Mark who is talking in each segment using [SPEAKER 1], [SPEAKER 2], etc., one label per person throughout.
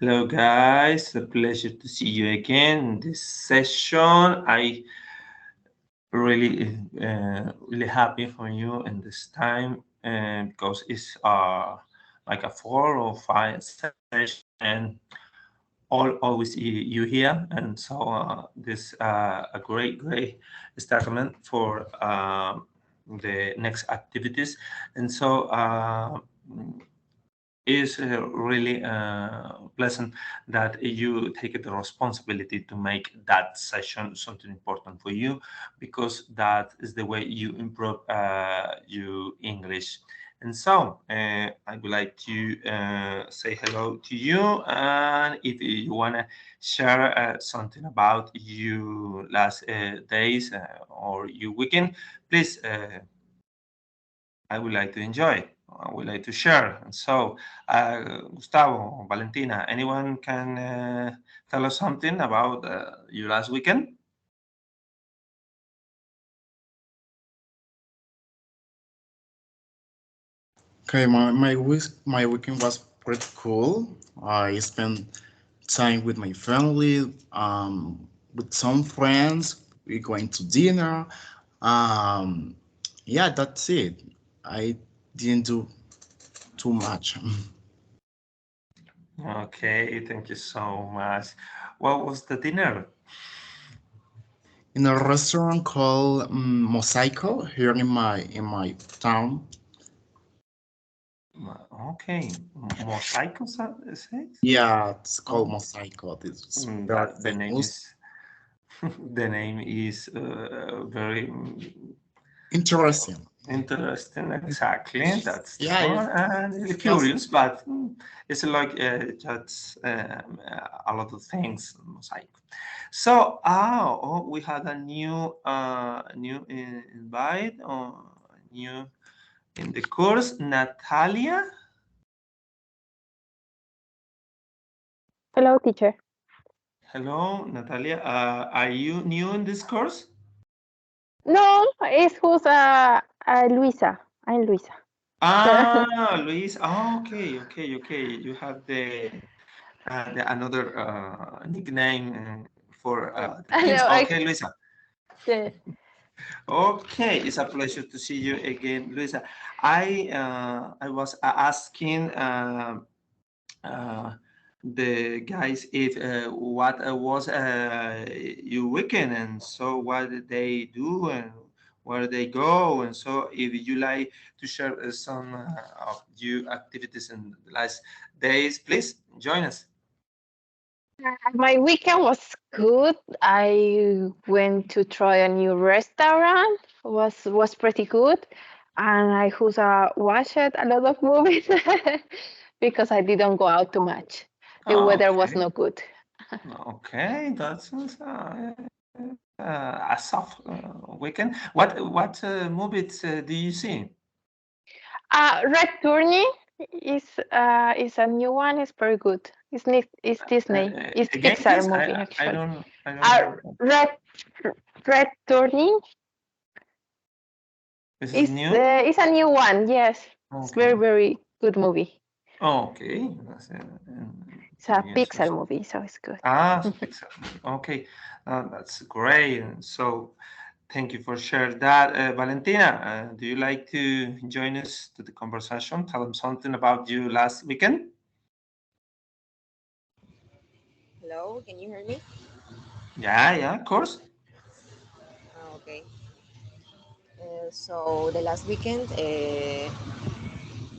[SPEAKER 1] Hello guys, a pleasure to see you again in this session. I really happy for you in this time because it's like a 4 or 5 session and always you here, and so this a great statement for the next activities, and so is really pleasant that you take the responsibility to make that session something important for you, because that is the way you improve your English. And so I would like to say hello to you, and if you want to share something about your last days or your weekend, please, I would like to enjoy. I would like to share. And so, Gustavo, Valentina, anyone can tell us something about your last weekend?
[SPEAKER 2] Okay, my weekend was pretty cool. I spent time with my family, with some friends. We going to dinner. Um, yeah, that's it. I didn't do too much.
[SPEAKER 1] Okay, thank you so much. What was the dinner?
[SPEAKER 2] In a restaurant called Mosaico here in my town.
[SPEAKER 1] Okay, mosaicos, it says?
[SPEAKER 2] Yeah, it's called
[SPEAKER 1] Oh,
[SPEAKER 2] Mosaico. This is very
[SPEAKER 1] that the name
[SPEAKER 2] famous.
[SPEAKER 1] is the name is very
[SPEAKER 2] Interesting.
[SPEAKER 1] interesting, exactly. That's the
[SPEAKER 2] Yeah,
[SPEAKER 1] one, and really
[SPEAKER 2] just
[SPEAKER 1] curious, but it's like just a lot of things mosaic. So, we had a new invite, or new in the course, Natalia.
[SPEAKER 3] Hello, teacher.
[SPEAKER 1] Hello, Natalia. Are you new in this course?
[SPEAKER 3] No, it's who's Luisa. I'm Luisa.
[SPEAKER 1] Luis. Oh, okay. You have the another nickname for the
[SPEAKER 3] I
[SPEAKER 1] teams.
[SPEAKER 3] know.
[SPEAKER 1] Okay, Luisa.
[SPEAKER 3] Yeah.
[SPEAKER 1] Okay, it's a pleasure to see you again, Luisa. I was asking uh, the guys if what was your weekend, and so what did they do and where they go, and so if you like to share some of your activities in the last days, please join us.
[SPEAKER 3] My weekend was good. I went to try a new restaurant. Was pretty good, and I who's watched a lot of movies because I didn't go out too much. The weather was
[SPEAKER 1] Okay.
[SPEAKER 3] not good.
[SPEAKER 1] Okay, that's a soft weekend. What movies do you see?
[SPEAKER 3] Red Turning is a new one. It's very good. It's Disney. It's
[SPEAKER 1] Again,
[SPEAKER 3] Pixar
[SPEAKER 1] please.
[SPEAKER 3] movie
[SPEAKER 1] I
[SPEAKER 3] actually.
[SPEAKER 1] don't
[SPEAKER 3] Uh,
[SPEAKER 1] know.
[SPEAKER 3] Red Red Turning
[SPEAKER 1] This is new.
[SPEAKER 3] is a new one. Yes, it's
[SPEAKER 1] Okay.
[SPEAKER 3] very good movie.
[SPEAKER 1] Okay. That's
[SPEAKER 3] It's a
[SPEAKER 1] yes.
[SPEAKER 3] Pixar movie, so it's good.
[SPEAKER 1] So Pixar. Okay, that's great. And so, thank you for sharing that, Valentina. Do you like to join us to the conversation? Tell them something about you last weekend.
[SPEAKER 4] Hello, can you hear me?
[SPEAKER 1] Yeah, of course.
[SPEAKER 4] Okay. So the last weekend,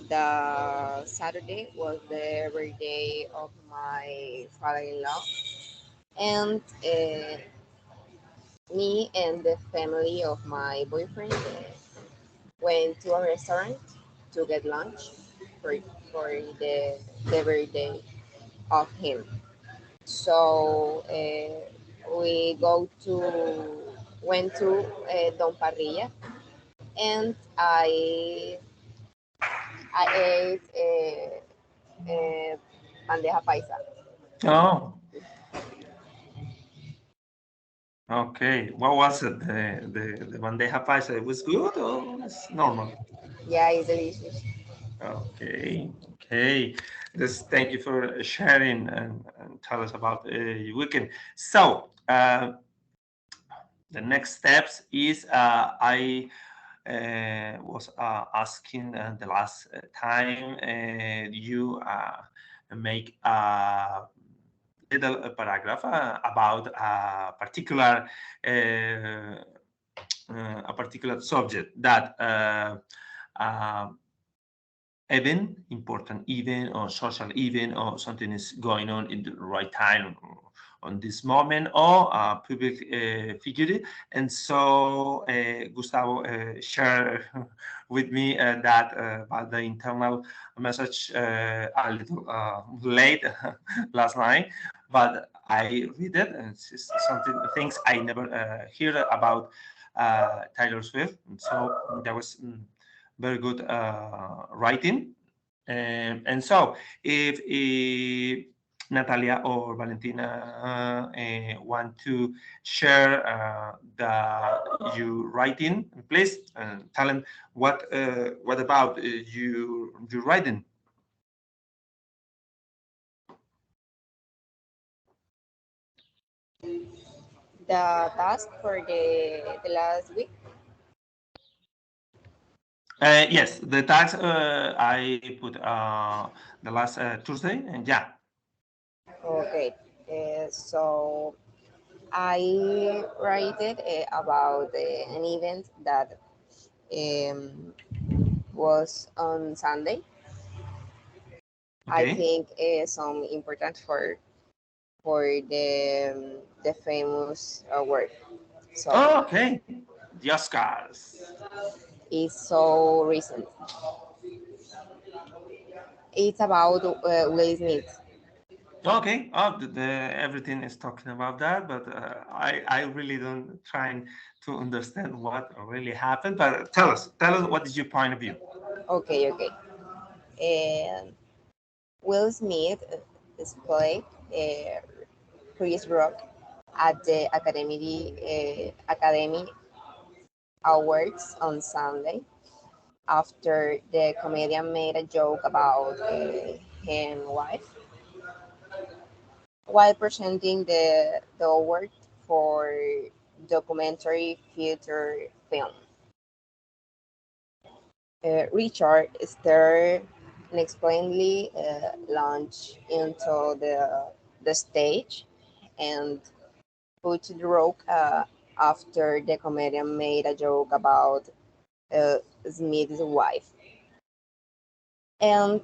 [SPEAKER 4] the Saturday was the birthday of my father-in-law, and me and the family of my boyfriend went to a restaurant to get lunch for for the birthday of him. So we go to went to Don Parrilla, and I ate bandeja paisa.
[SPEAKER 1] Oh, okay. What was it? The bandeja paisa. It was good or it's normal?
[SPEAKER 4] Yeah, it's delicious.
[SPEAKER 1] Okay, okay. Just thank you for sharing and tell us about your weekend. So, the next steps is I was asking the last time you make a little paragraph about a particular subject that uh, event, important event or social event or something is going on in the right time on this moment or a public figure. And so Gustavo shared with me that about the internal message a little late last night, but I read it and it's something things I never heard about Taylor Swift. And so there was very good writing. And so, if Natalia or Valentina want to share you writing, please tell them what about you writing.
[SPEAKER 4] The task for the last week.
[SPEAKER 1] Yes, the tags I put the last Tuesday, and yeah.
[SPEAKER 4] Okay. So I write it about an event that um, was on Sunday. I
[SPEAKER 1] Okay.
[SPEAKER 4] think some important for the famous award. So
[SPEAKER 1] Oh, okay. The Oscars.
[SPEAKER 4] it's so recent. It's about Will Smith.
[SPEAKER 1] Okay. Oh, everything is talking about that, but I really don't trying to understand what really happened. But tell us what is your point of view?
[SPEAKER 4] Okay, okay. And Will Smith is played uh, Chris Rock at the Academy Awards on Sunday after the comedian made a joke about his wife while presenting the award for documentary feature film. Richard Starr unexplainedly launched into the stage and put the rope after the comedian made a joke about Smith's wife. And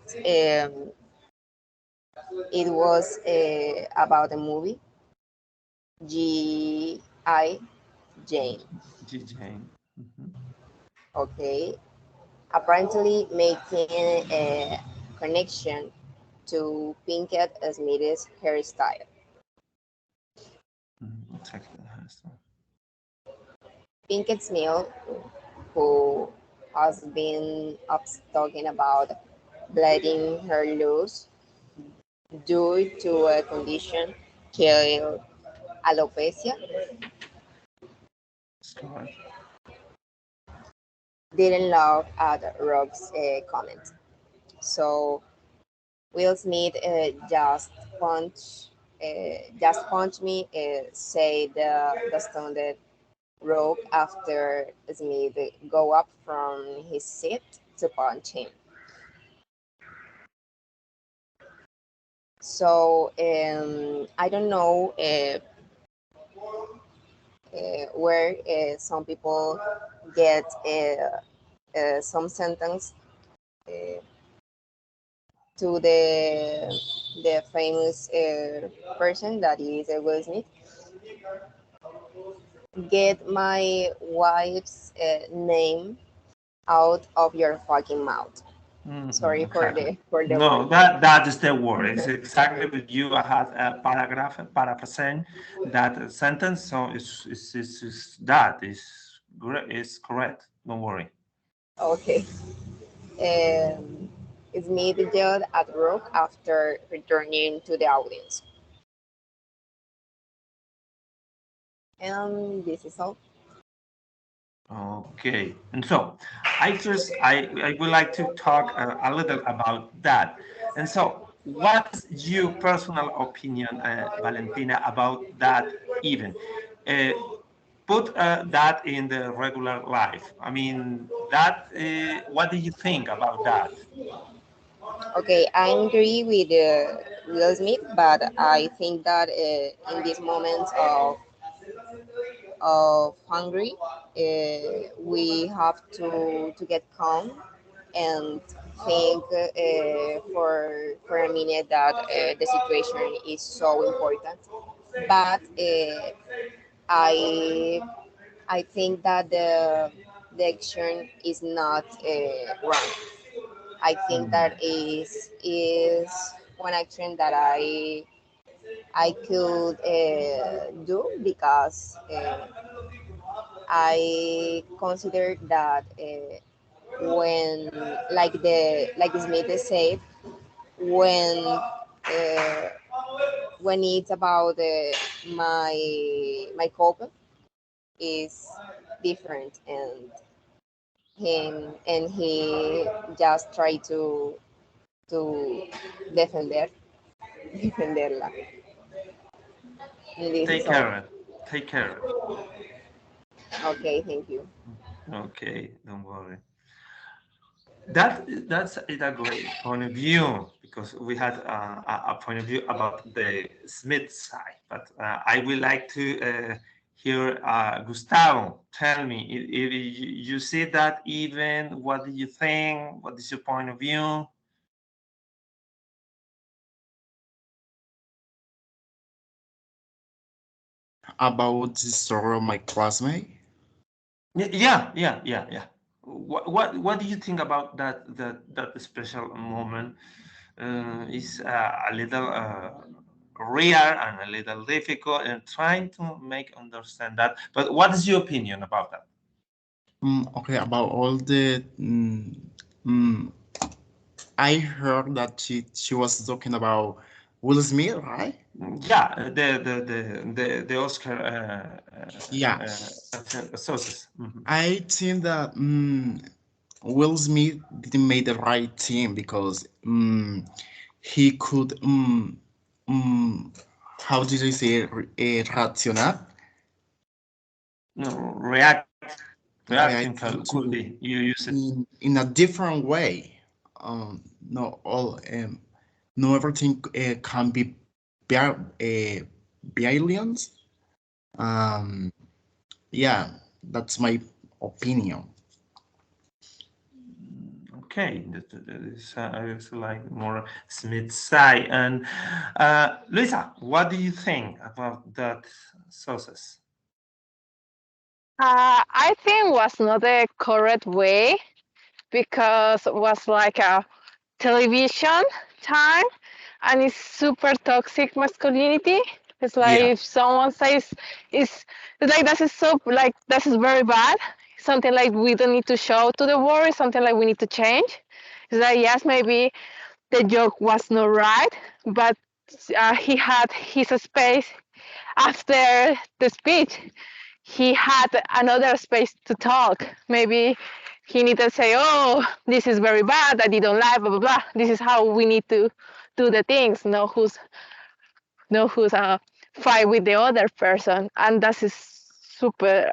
[SPEAKER 4] it was about a movie, G.I. Jane.
[SPEAKER 1] Jane. Mhm.
[SPEAKER 4] Okay, apparently making a connection to Pinkett Smith's hairstyle.
[SPEAKER 1] Exactly.
[SPEAKER 4] Pinkett Smith, who has been up talking about letting her loose due to a condition called alopecia,
[SPEAKER 1] That's correct.
[SPEAKER 4] didn't laugh at Rock's comment. So Will Smith just punched me, said the stunned Rock after Smith go up from his seat to punch him. So I don't know where some people get some sentence uh, to the famous person that is Will Smith. Get my wife's name out of your fucking mouth. Sorry
[SPEAKER 1] Exactly.
[SPEAKER 4] for the
[SPEAKER 1] No,
[SPEAKER 4] word.
[SPEAKER 1] that is the word. It's exactly what you had a paragraph, a paraphrasing that sentence. So it's that is great. It's correct. Don't worry.
[SPEAKER 4] Okay. Smith yelled at Rock after returning to the audience. And this is all.
[SPEAKER 1] Okay, and so I would like to talk a little about that. And so, what is your personal opinion, Valentina, about that event? Uh, Put that in the regular life. I mean, that. What do you think about that?
[SPEAKER 4] Okay, I agree with Will Smith, but I think that in these moments of hungry, we have to get calm and think for a minute that the situation is so important. But I I think that the action is not wrong. I think
[SPEAKER 1] Mm,
[SPEAKER 4] that is one action that I could do because I consider that when like Smith said uh, when it's about my couple is different and he just try to defender defenderla. And this is
[SPEAKER 1] take
[SPEAKER 4] all.
[SPEAKER 1] care. Take care.
[SPEAKER 4] Okay, thank you.
[SPEAKER 1] Okay, don't worry. That's a great point of view because we had a point of view about the Smith side, but I would like to hear Gustavo. Tell me if you see that even. What do you think? What is your point of view?
[SPEAKER 2] About the story of my classmate.
[SPEAKER 1] Yeah. What do you think about that special moment? Is a little real and a little difficult, and trying to make understand that. But what is your opinion about that?
[SPEAKER 2] Okay, about all the mm, I heard that she was talking about Will Smith, right?
[SPEAKER 1] Yeah, the Oscar
[SPEAKER 2] Yeah,
[SPEAKER 1] sources. Mhm.
[SPEAKER 2] I think that Will Smith didn't make the right team because he could how did I say rational
[SPEAKER 1] No, reacting
[SPEAKER 2] reacting
[SPEAKER 1] could
[SPEAKER 2] to
[SPEAKER 1] be you use it.
[SPEAKER 2] in a different way. No all no everything can be violence. Um, yeah, that's my opinion.
[SPEAKER 1] Okay, that is it's like more Smith side. And Luisa, what do you think about that sources?
[SPEAKER 3] I think was not the correct way because it was like a television time and it's super toxic masculinity. It's like
[SPEAKER 2] Yeah.
[SPEAKER 3] if someone says it's like that is so like that is very bad. Something like we don't need to show to the world. Something like we need to change. It's like yes, maybe the joke was not right, but he had his space after the speech. He had another space to talk. Maybe he needed to say, "Oh, this is very bad. I didn't like blah blah blah. This is how we need to do the things. No who's fight with the other person." And that is super.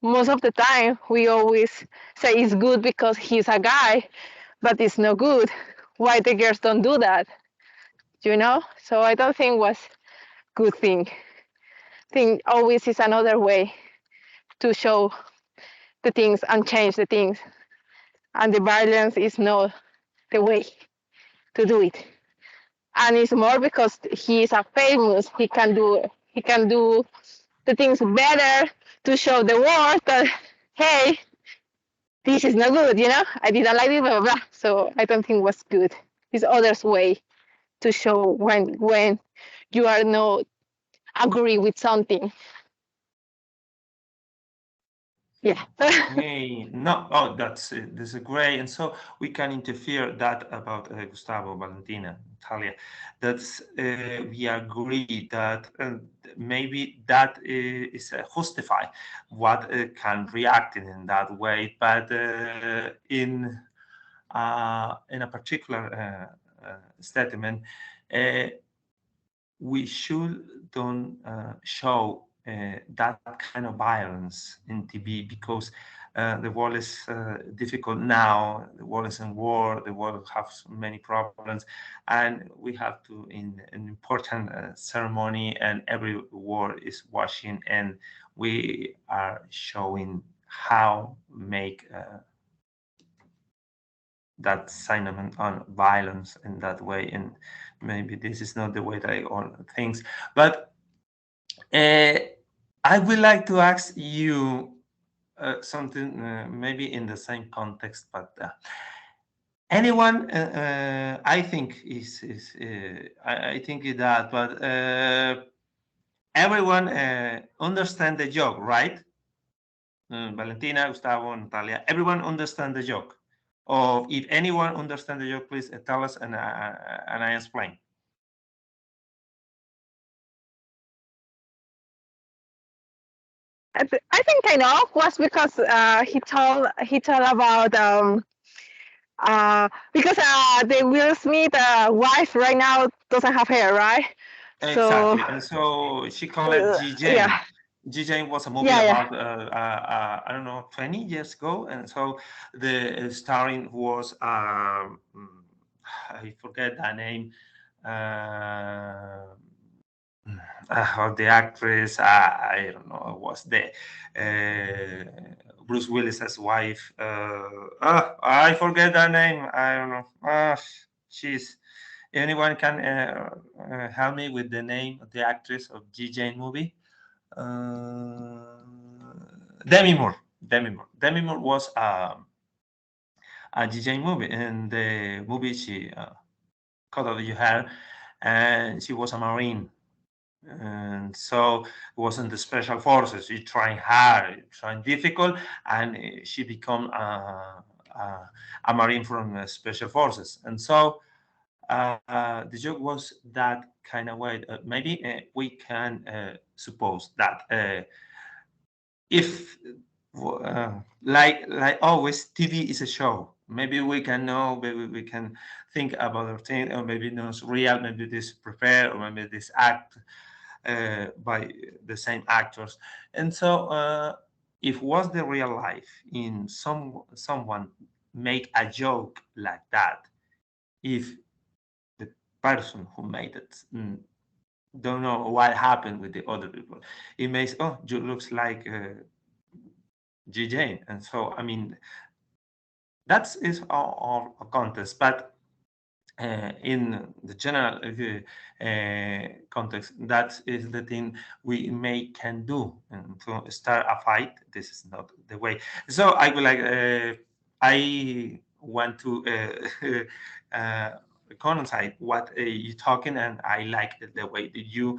[SPEAKER 3] Most of the time, we always say it's good because he's a guy, but it's not good. Why the girls don't do that? So I don't think was good thing. Think always is another way to show the things and change the things. And the violence is not the way to do it. And it's more because he is a famous. He can do the things better to show the world that hey, this is not good. I didn't like it, blah blah blah. So I don't think it was good. It's others way to show when you are not agree with something. Yeah.
[SPEAKER 1] Hey, no, oh, this is great, and so we can interfere that about Gustavo, Valentina, Natalia. That's we agree that maybe that is justify what can react in that way, but in a particular statement, uh, we should don't show that kind of violence in TV because the world is difficult now. The world is in war. The world has many problems, and we have to in an important ceremony, and every war is watching, and we are showing how make that sign on violence in that way, and maybe this is not the way that I all things, but I would like to ask you something maybe in the same context, but anyone I think is I think that, but everyone understand the joke, right? Valentina, Gustavo, Natalia, everyone understand the joke. Or if anyone understand the joke, please tell us, and I explain.
[SPEAKER 3] I think I know was because he told about because the Will Smith wife right now doesn't have hair, right? So
[SPEAKER 1] Exactly, and so she called it G
[SPEAKER 3] yeah,
[SPEAKER 1] Jane. G Jane was a movie
[SPEAKER 3] yeah, yeah.
[SPEAKER 1] about I don't know 20 years ago, and so the starring was I forget the name. Uh, of the actress, I don't know, was the Bruce Willis's wife. I forget her name. I don't know. She's anyone can help me with the name of the actress of G. Jane movie? Uh, Demi Moore. Demi Moore. Demi Moore was a G. Jane movie. In the movie, she cut off her hair, and she was a Marine, and so it wasn't the special forces. She trying hard, trying difficult, and she become a marine from special forces. And so the joke was that kind of way. Maybe we can suppose that if like always TV is a show, maybe we can know, maybe we can think about our thing, or maybe not real, maybe this prepared, or maybe this act by the same actors. And so if was the real life in someone make a joke like that, if the person who made it don't know what happened with the other people, it makes, oh, you looks like G Jane. And so I mean that is all a contest, but in the general context, that is the thing we may can do, and to start a fight. This is not the way. So I would like. I want to recognize what you're talking, and I like the way that you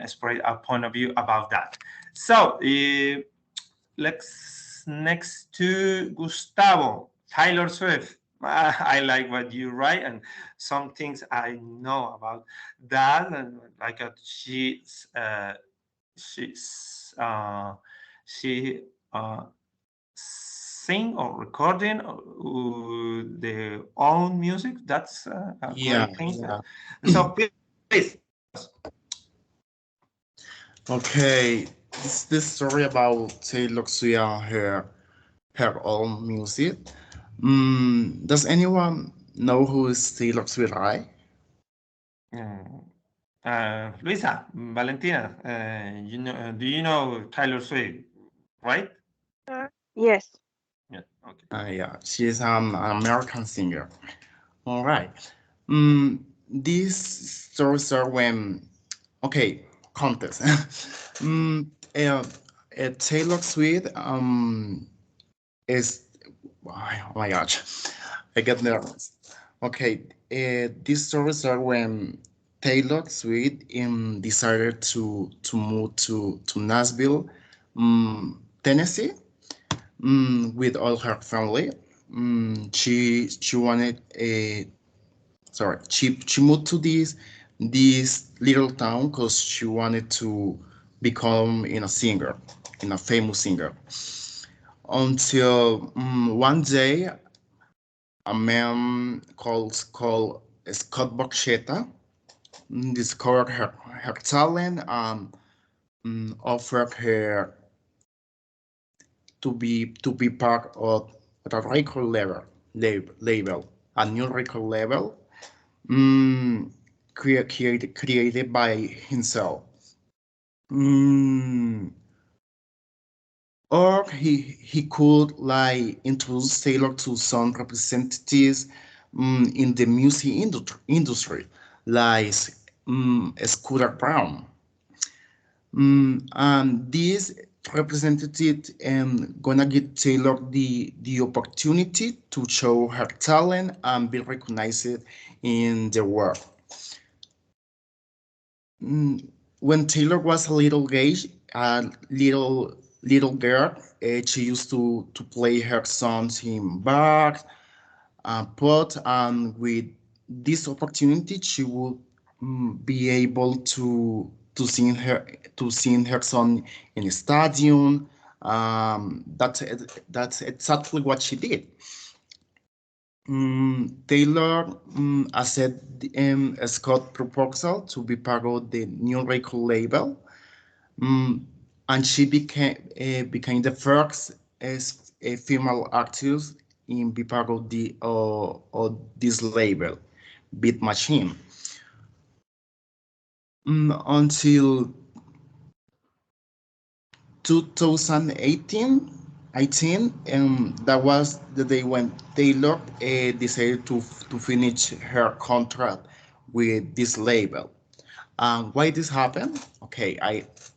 [SPEAKER 1] spread a point of view about that. So let's next to Gustavo. Taylor Swift. I like what you write, and some things I know about that. And like she's she sing or recording their own music. That's a
[SPEAKER 2] Yeah,
[SPEAKER 1] great thing.
[SPEAKER 2] yeah.
[SPEAKER 1] And so please tell us.
[SPEAKER 2] Okay, this story about Taylor Swift and her own music. Does anyone know who is Taylor Swift, right?
[SPEAKER 1] Mm, Luisa, Valentina, do you know Taylor Swift, right?
[SPEAKER 3] Yes.
[SPEAKER 1] Yeah. Okay.
[SPEAKER 2] Yeah, she is an American singer. All right. This story started when, okay, contest. mm, uh, Taylor Swift is, oh my gosh, I get nervous. Okay, this story started when Taylor Swift decided to move to Nashville, Tennessee. with all her family. She wanted a sorry she moved to this little town because she wanted to become in a singer, in a famous singer. Until one day, a man called Scott Borchetta discovered her talent and offered her to be part of a record label, a new record label mm, created by himself. Mm, or he could like introduce Taylor to some representatives in the music industry, like Scooter Brown. And this representative gonna give Taylor the opportunity to show her talent and be recognized in the world. When Taylor was a little girl, she used to play her songs in bars, but with this opportunity, she would be able to sing her song in a stadium. That's exactly what she did. Taylor accepted Scott's proposal to be part of the new record label, and she became the first female artist in be part of this label, Beat Machine. Until 2018, that was the day when Taylor decided to finish her contract with this label. Why this happened? Okay,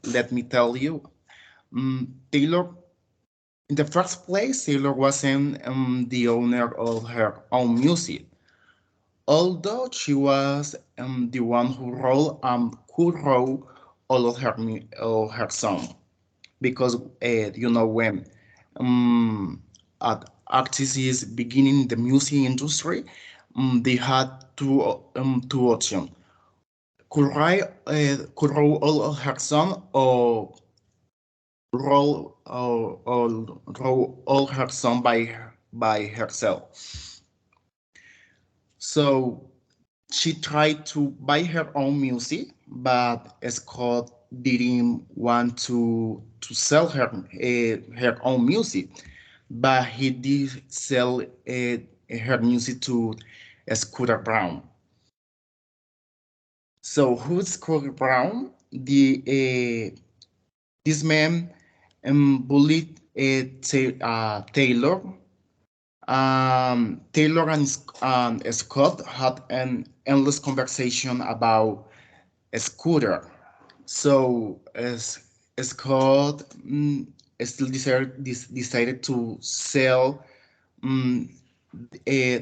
[SPEAKER 2] let me tell you. Taylor, in the first place, Taylor wasn't the owner of her own music, although she was the one who wrote all of her songs. Because when artists is beginning the music industry, they had two options: could write all of her song, or wrote all her song by herself. So she tried to buy her own music, but Scott didn't want to sell her own music, but he did sell her music to Scooter Brown. So who's Scooter Brown? This man bullied Taylor. Taylor and Scott had an endless conversation about a Scooter. So as Scott still decided to sell um, eh,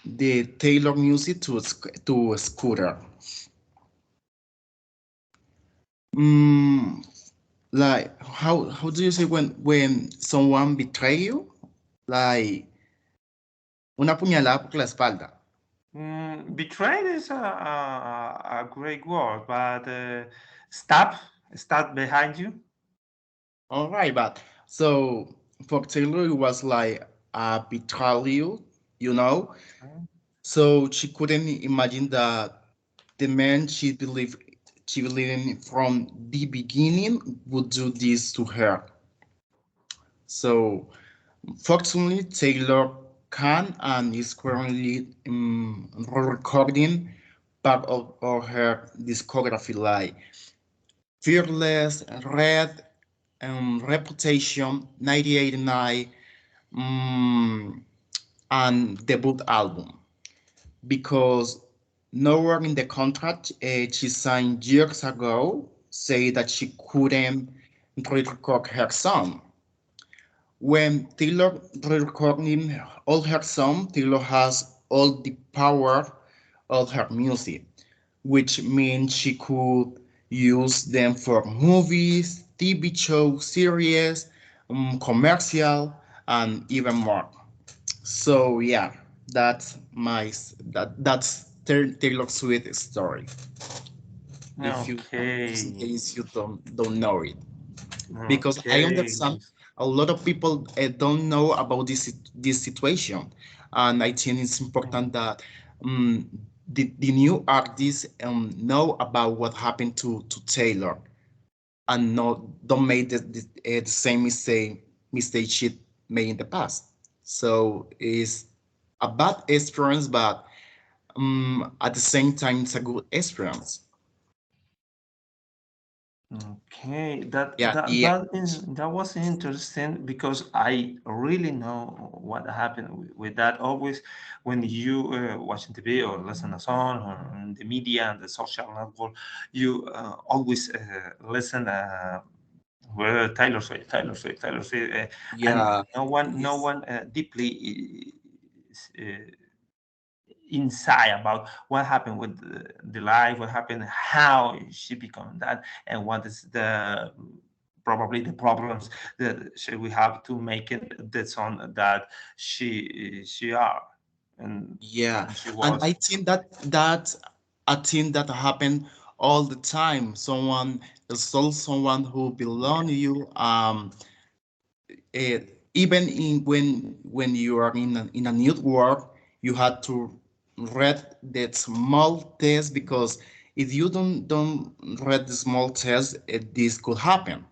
[SPEAKER 2] the Taylor music to a Scooter. Mm, like how do you say when someone betray you? Like una puñalada por la espalda.
[SPEAKER 1] Betrayed is a great word, but stab behind you.
[SPEAKER 2] All right, but so for Taylor, it was like a betrayal, you know. So she couldn't imagine that the man she believed in from the beginning would do this to her. So fortunately, Taylor can and is currently recording part of her discography, like Fearless, Red, Reputation, 1989, and debut album. Because nowhere in the contract she signed years ago say that she couldn't re-record her song. When Taylor re-recording all her songs, Taylor has all the power of her music, which means she could use them for movies, TV shows, series, commercial, and even more. So yeah, that's Taylor Swift story. If you just in
[SPEAKER 1] Okay.
[SPEAKER 2] case you don't know it, because I
[SPEAKER 1] Okay,
[SPEAKER 2] understand a lot of people don't know about this situation, and I think it's important that um, the new artists know about what happened to Taylor, and don't make the same mistake she made in the past. So it's a bad experience, but at the same time, it's a good experience.
[SPEAKER 1] Okay, that
[SPEAKER 2] Yeah,
[SPEAKER 1] that
[SPEAKER 2] yeah,
[SPEAKER 1] that is that was interesting because I really know what happened with that. Always, when you watching TV or listen a song or in the media and the social network, you always listen. Well, Taylor Swift, Taylor Swift, Taylor Swift, and
[SPEAKER 2] yeah.
[SPEAKER 1] no
[SPEAKER 2] It's,
[SPEAKER 1] one deeply inside about what happened with the life, what happened, how she become that, and what is the probably the problems that she we have to make it the song that she are and
[SPEAKER 2] Yeah,
[SPEAKER 1] she
[SPEAKER 2] and
[SPEAKER 1] was.
[SPEAKER 2] I think that a thing that happen all the time. Someone assault someone who belong to you. Eh, Even in when you are in a new work, you had to read that small test, because if you don't read the small test, this could happen,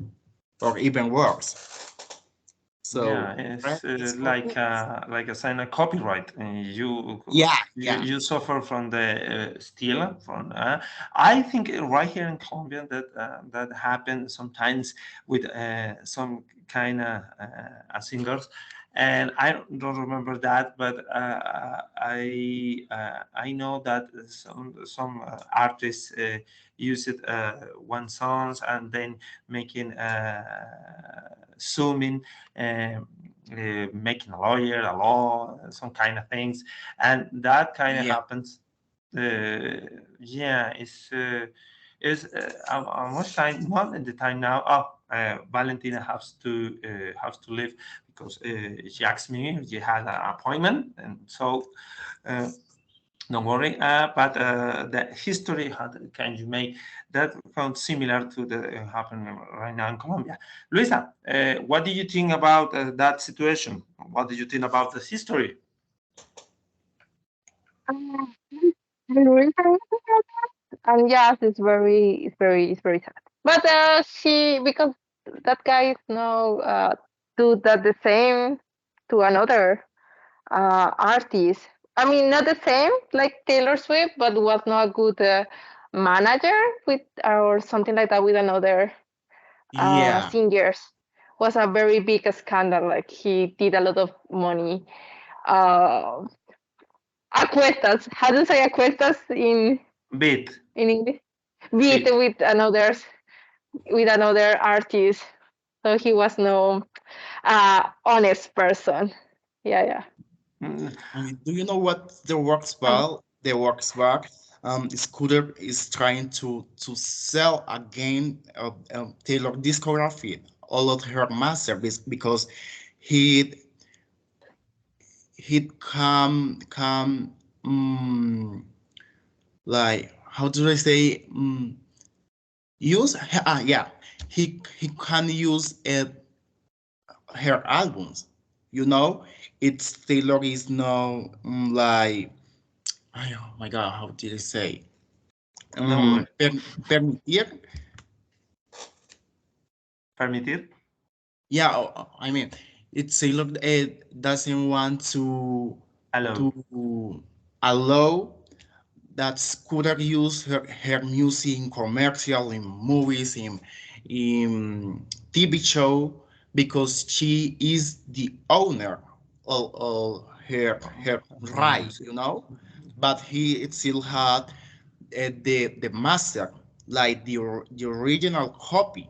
[SPEAKER 2] or even worse.
[SPEAKER 1] Yeah,
[SPEAKER 2] So read
[SPEAKER 1] it's
[SPEAKER 2] the small test.
[SPEAKER 1] like a sign of copyright. You
[SPEAKER 2] Yeah,
[SPEAKER 1] you
[SPEAKER 2] yeah,
[SPEAKER 1] you suffer from the steal from. I think right here in Colombia that that happens sometimes with some kind of singers, and I don't remember that, but I know that some artists use it one songs and then making zooming, making a lawyer, a law, some kind of things, and that kind of
[SPEAKER 2] yeah,
[SPEAKER 1] happens. Yeah, much time, not at the time now. Oh, Valentina has to leave because she asked me if she had an appointment, and so. Uh, don't worry, but the history how can you make that sounds similar to the happening right now in Colombia. Luisa, what do you think about that situation? What do you think about the history?
[SPEAKER 3] Uh, I'm really sorry about that. And yes, it's very sad. But she because that guy is now do that the same to another artist. I mean, not the same like Taylor Swift, but was not a good manager with or something like that with another
[SPEAKER 2] yeah,
[SPEAKER 3] singers. Was a very big scandal. Like he did a lot of money. Uh, acuestas. How do you say acuestas
[SPEAKER 1] Bit.
[SPEAKER 3] in English? Beat
[SPEAKER 1] Bit.
[SPEAKER 3] with another artist. So he was no honest person. Yeah, yeah.
[SPEAKER 1] Mm,
[SPEAKER 2] I mean, do you know what the works
[SPEAKER 3] Um,
[SPEAKER 2] well? The works well. Scooter is trying to sell again Taylor discography, all of her masterpiece, because he he like, how do I say, use yeah, he can use her albums. You know, it's Taylor is no like, oh my God, how did I say?
[SPEAKER 1] don't worry.
[SPEAKER 2] Permitir.
[SPEAKER 1] Permitir?
[SPEAKER 2] Yeah, I mean, it's Taylor doesn't want
[SPEAKER 1] Hello.
[SPEAKER 2] to allow that Scooter use her music in commercial, in movies, in TV show, because she is the owner of her
[SPEAKER 1] The
[SPEAKER 2] right,
[SPEAKER 1] music.
[SPEAKER 2] you know. But he still had the master, like the original copy.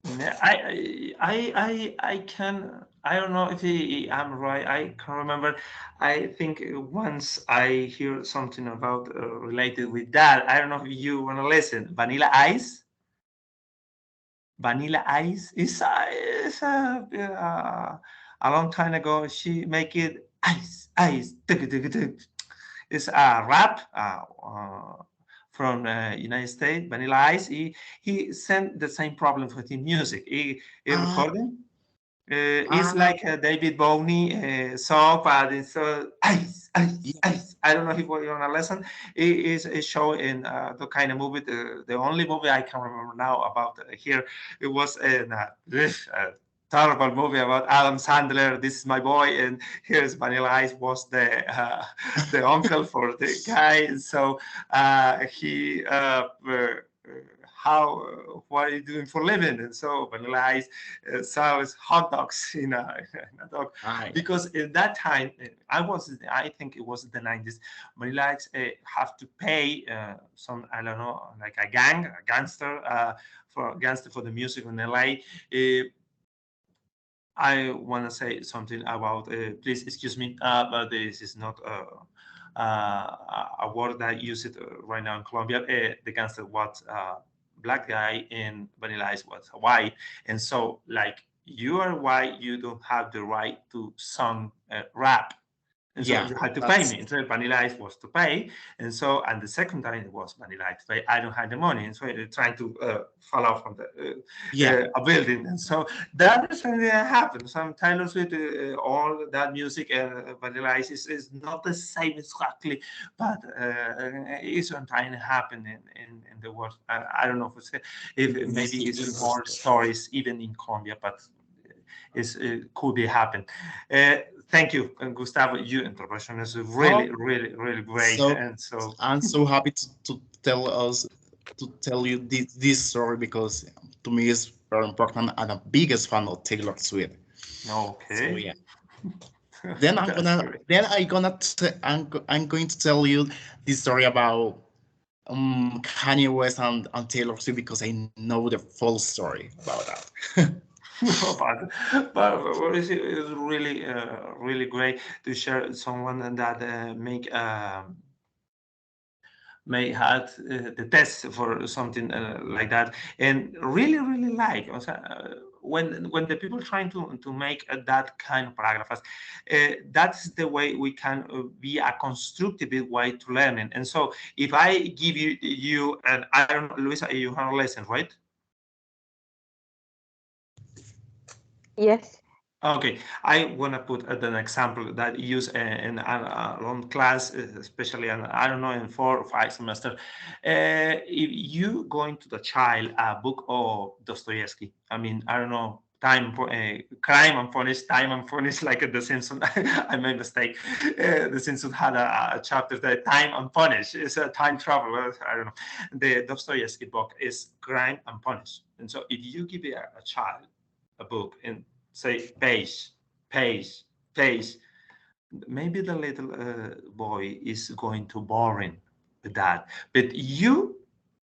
[SPEAKER 1] Yeah, I can. I don't know if I'm right. I can remember. I think once I hear something about related with that. I don't know if you want to listen. Vanilla Ice. Vanilla Ice is a long time ago. She make it ice, ice. It's a rap from United States. Vanilla Ice. He sent the same problem with the music. He
[SPEAKER 2] Ah,
[SPEAKER 1] recorded. It's
[SPEAKER 2] ah,
[SPEAKER 1] like a David Bowie song, but it's ice, ice,
[SPEAKER 2] yeah.
[SPEAKER 1] ice. I don't know if you want to listen. It is a show in the kind of movie. The only movie I can remember now about here, it was in a terrible movie about Adam Sandler. This is my boy, and here's Vanilla Ice was the uncle for the guy. And so he how what are you doing for living? And so Vanilla Ice sells hot dogs in a dog
[SPEAKER 2] Ah, yeah.
[SPEAKER 1] because in that time I think it was the 90s. Vanilla Ice have to pay some, I don't know, like a gangster for the music in LA. I want to say something about, please excuse me, but this is not a word that I use it right now in Colombia. The gangster was black guy and Vanilla Ice was white. And so, like, you are white, you don't have the right to song rap. And so
[SPEAKER 2] Yeah,
[SPEAKER 1] you had to pay
[SPEAKER 2] that's
[SPEAKER 1] me. And so Vanilla Ice was to pay. And so, and the second time it was Vanilla Ice to pay. I don't have the money. And so they're trying to fall off from
[SPEAKER 2] yeah.
[SPEAKER 1] a building. And so that is something that happened. Some Taylor Swift, all that music, Vanilla Ice is not the same exactly, but it's sometimes happen in the world. I don't know if maybe
[SPEAKER 2] Music
[SPEAKER 1] it's more
[SPEAKER 2] industry.
[SPEAKER 1] stories even in Colombia, but it could be happen. Thank you, Gustavo. Your intervention is really,
[SPEAKER 2] Oh,
[SPEAKER 1] really, really great.
[SPEAKER 2] so
[SPEAKER 1] And so,
[SPEAKER 2] I'm so happy to tell us to tell you this story because to me it's very important. I'm the biggest fan of Taylor Swift. So
[SPEAKER 1] okay,
[SPEAKER 2] yeah. Then I'm
[SPEAKER 1] that's
[SPEAKER 2] gonna
[SPEAKER 1] great.
[SPEAKER 2] I'm going to tell you this story about Kanye West and Taylor Swift because I know the full story about that.
[SPEAKER 1] No, but it's really, really great to share someone that may had the test for something like that, and really really like when the people trying to make that kind of paragraphs, that's the way we can be a constructive way to learning. And so if I give you and I don't know, Luisa, you have a lesson, right?
[SPEAKER 3] Yes.
[SPEAKER 1] Okay, I want to put an example that you use in a long class, especially in, I don't know, in 4 or 5 semesters. If you going to the child a book of Dostoevsky, I mean, I don't know, crime and punish, time and punish, like the Simpsons. I made a mistake. The Simpsons had a chapter that time and punish is a time travel. I don't know. The Dostoevsky book is crime and punish, and so if you give a child a book and say page, page, page, maybe the little boy is going to boring with that. But you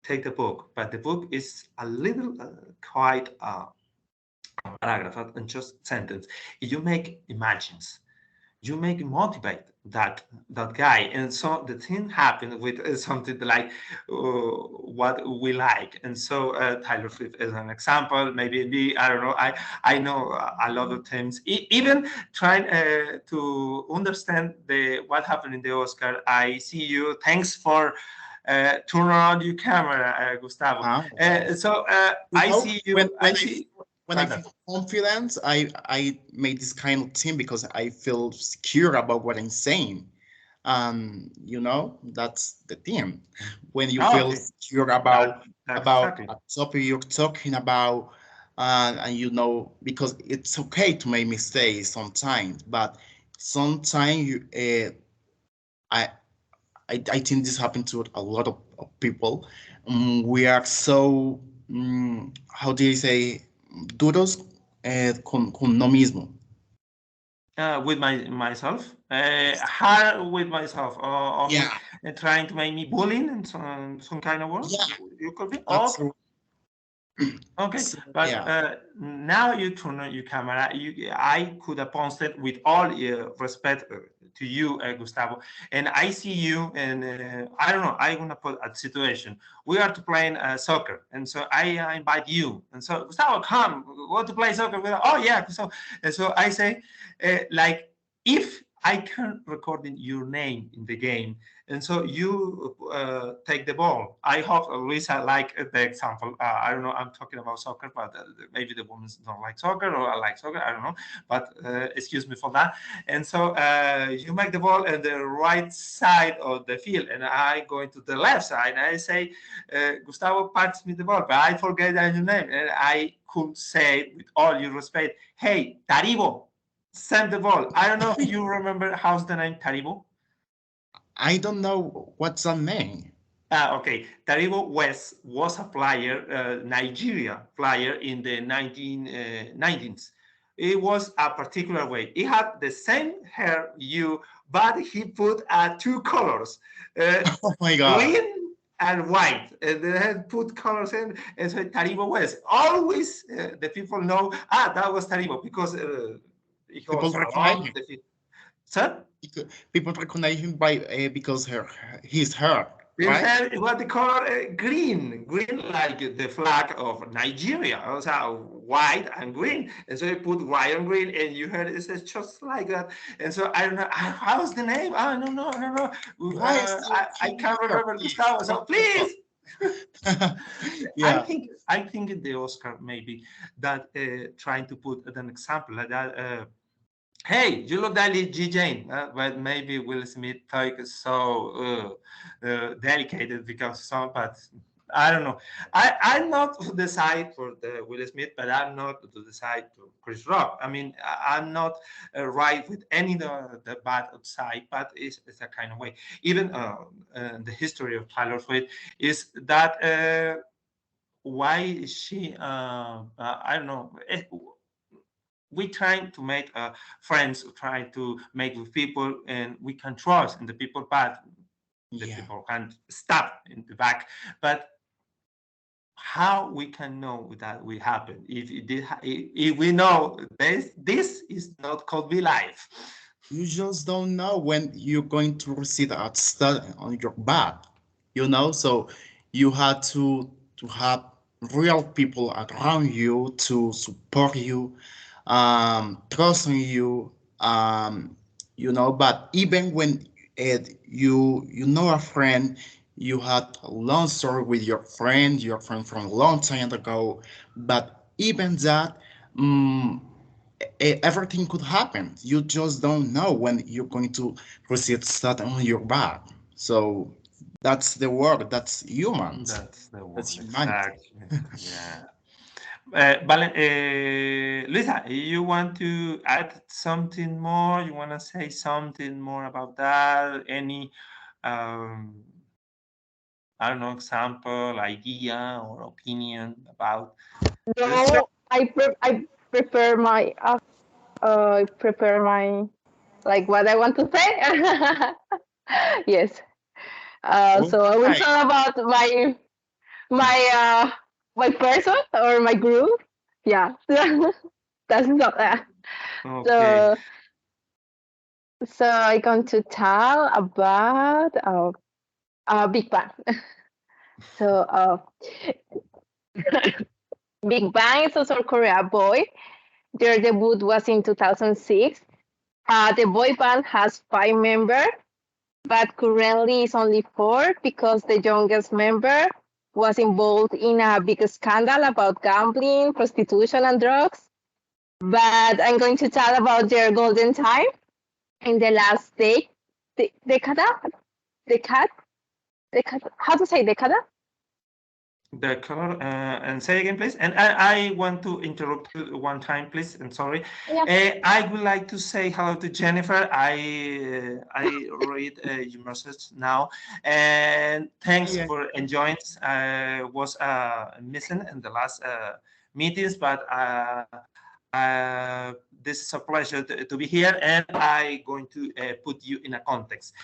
[SPEAKER 1] take the book, but the book is a little quite paragraph and just sentence. You make imagines, you make motivate that guy, and so the thing happened with something like what we like. And so Tyler Swift is an example. Maybe me, I don't know, I know a lot of things. Even trying to understand the what happened in the Oscar. I see you, thanks for turn on your camera, Gustavo.
[SPEAKER 2] Ah, you
[SPEAKER 1] I
[SPEAKER 2] know,
[SPEAKER 1] see you, I see.
[SPEAKER 2] when I feel confident, I made this kind of team because I feel secure about what I'm saying. You know, that's the theme. When you
[SPEAKER 1] Oh,
[SPEAKER 2] feel
[SPEAKER 1] okay,
[SPEAKER 2] secure
[SPEAKER 1] that that's
[SPEAKER 2] about
[SPEAKER 1] exactly.
[SPEAKER 2] a topic you're talking about, and you know, because it's okay to make mistakes sometimes, but sometimes I I think this happened to a lot of people. We are so, how do you say, duros con no mismo.
[SPEAKER 1] With myself, hard with myself,
[SPEAKER 2] Yeah,
[SPEAKER 1] trying to make me bullying and some kind of work.
[SPEAKER 2] yeah,
[SPEAKER 1] You could be okay.
[SPEAKER 2] absolutely.
[SPEAKER 1] Okay,
[SPEAKER 2] So,
[SPEAKER 1] but
[SPEAKER 2] yeah,
[SPEAKER 1] now you turn on your camera. I could have posted with all respect to you, Gustavo, and I see you, and I don't know, I'm gonna put a situation. We are to playing soccer, and so I invite you, and so Gustavo, come, we want to play soccer. Oh yeah, so and so I say, like, if I can record your name in the game, and so you take the ball. I hope Luisa like the example. I don't know. I'm talking about soccer, but maybe the women don't like soccer, or I like soccer. I don't know. But excuse me for that. And so you make the ball at the right side of the field, and I go into the left side. And I say, Gustavo pass me the ball, but I forget your name, and I could say with all your respect, hey, Taribo, send the ball. I don't know if you remember how's the name Taribo.
[SPEAKER 2] I don't know what's that name.
[SPEAKER 1] Okay, Taribo West was a player, Nigeria player in the 1990s. It was a particular way. He had the same hair you, but he put two colors,
[SPEAKER 2] Oh my God.
[SPEAKER 1] green and white. And they put colors in, and so Taribo West. Always the people know, that was Taribo because he
[SPEAKER 2] People
[SPEAKER 1] was
[SPEAKER 2] recognize
[SPEAKER 1] along
[SPEAKER 2] him.
[SPEAKER 1] the field. Sir?
[SPEAKER 2] People recognize him by because his hair,
[SPEAKER 1] His
[SPEAKER 2] right?
[SPEAKER 1] hair was the color green, green like the flag of Nigeria, also white and green. And so you put white and green, and you heard it says just like that. And so I don't know, how's the name? Oh, no, no, no, no.
[SPEAKER 2] Why is he
[SPEAKER 1] I can't
[SPEAKER 2] here?
[SPEAKER 1] remember Gustavo. So please,
[SPEAKER 2] Yeah.
[SPEAKER 1] I think the Oscar maybe that trying to put an example like that. Hey, you look like G. Jane, but maybe Will Smith talk is so delicate because some, but I don't know. I'm not to the side for the Will Smith, but I'm not to the side to Chris Rock. I mean, I'm not right with any the bad side, but it's a kind of way. Even the history of Taylor Swift is that why is she? I don't know. We try to make friends, try to make with people, and we can trust in the people, but the
[SPEAKER 2] Yeah.
[SPEAKER 1] people can stop in the back. But how we can know that will happen if we know this is not could be life.
[SPEAKER 2] You just don't know when you're going to receive a stud on your back, so you had to have real people around you to support you, trust on you, but even when you know a friend, you had a long story with your friend from a long time ago, but even that, um, everything could happen. You just don't know when you're going to receive that on your back. So that's the world. That's humans.
[SPEAKER 1] That's the
[SPEAKER 2] That's
[SPEAKER 1] word,
[SPEAKER 2] humanity.
[SPEAKER 1] exactly. Yeah. Lisa, you want to add something more? You want to say something more about that? Any um, I don't know, example, idea, or opinion about this?
[SPEAKER 3] No, I prepare my prepare my like what I want to say. Yes.
[SPEAKER 2] All
[SPEAKER 3] So I will
[SPEAKER 2] right.
[SPEAKER 3] talk about my my person or my group. Yeah. That's not that.
[SPEAKER 1] Okay.
[SPEAKER 3] So so I'm going to tell about Big Bang. So Big Bang is a South Korea boy. Their debut was in 2006. The boy band has 5 members, but currently it's only 4 because the youngest member was involved in a big scandal about gambling, prostitution, and drugs. But I'm going to tell about their golden time in the last decada, decad, how to say decada?
[SPEAKER 1] The color, and say again, please. And I want to interrupt you one time, please. And sorry.
[SPEAKER 3] Yeah.
[SPEAKER 1] I would like to say hello to Jennifer. I read your message now, and thanks
[SPEAKER 2] Yeah.
[SPEAKER 1] for enjoying. Was missing in the last meetings, but this is a pleasure to be here, and I'm going to put you in a context.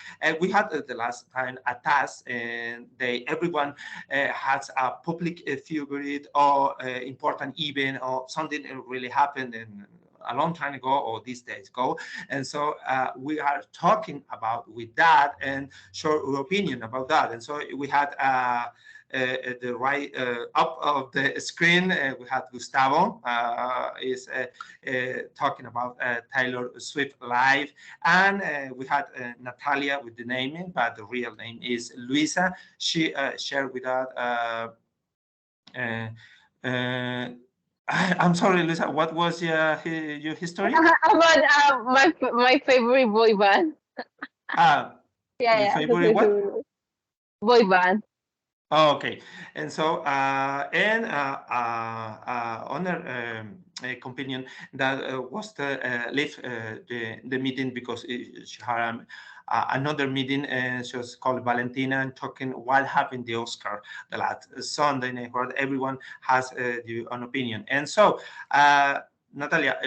[SPEAKER 1] We had the last time a task, and everyone has a public figure or important event or something that really happened, and a long time ago or these days ago. And so we are talking about with that and share our opinion about that. And so we had at the right up of the screen, we had Gustavo is talking about Taylor Swift live, and we had Natalia with the naming, but the real name is Luisa. She shared with us. I'm sorry, Luisa. What was your history?
[SPEAKER 3] About my favorite boy band.
[SPEAKER 1] Your
[SPEAKER 3] Yeah,
[SPEAKER 1] favorite what?
[SPEAKER 3] boy band.
[SPEAKER 1] Oh, okay. And so, honor companion that was the leave the meeting because she had another meeting, and she was called Valentina and talking what happened the Oscar the last Sunday night, where everyone has an opinion. And so, Natalia,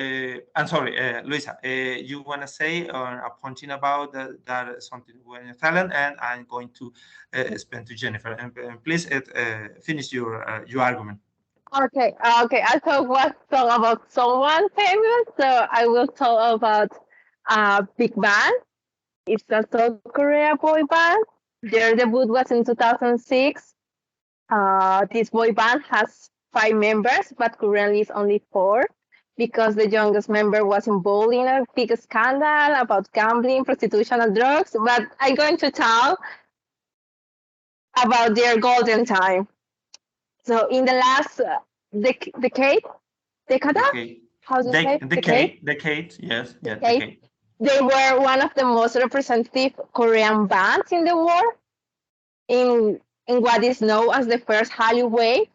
[SPEAKER 1] I'm sorry, Luisa, you want to say or a pointing about that something when you're telling, and I'm going to explain to Jennifer. And please finish your argument.
[SPEAKER 3] Okay, I talk about someone famous, so I will talk about Big Bang. It's a South Korea boy band. Their debut was in 2006. This boy band has 5 members, but currently it's only 4 because the youngest member was involved in a big scandal about gambling, prostitution, and drugs. But I'm going to tell about their golden time. So in the last decade,
[SPEAKER 1] Decade.
[SPEAKER 3] how to say
[SPEAKER 1] Decade. Yes. Yeah.
[SPEAKER 3] decade,
[SPEAKER 1] Decade.
[SPEAKER 3] they were one of the most representative Korean bands in the world in what is known as the first Hallyu wave.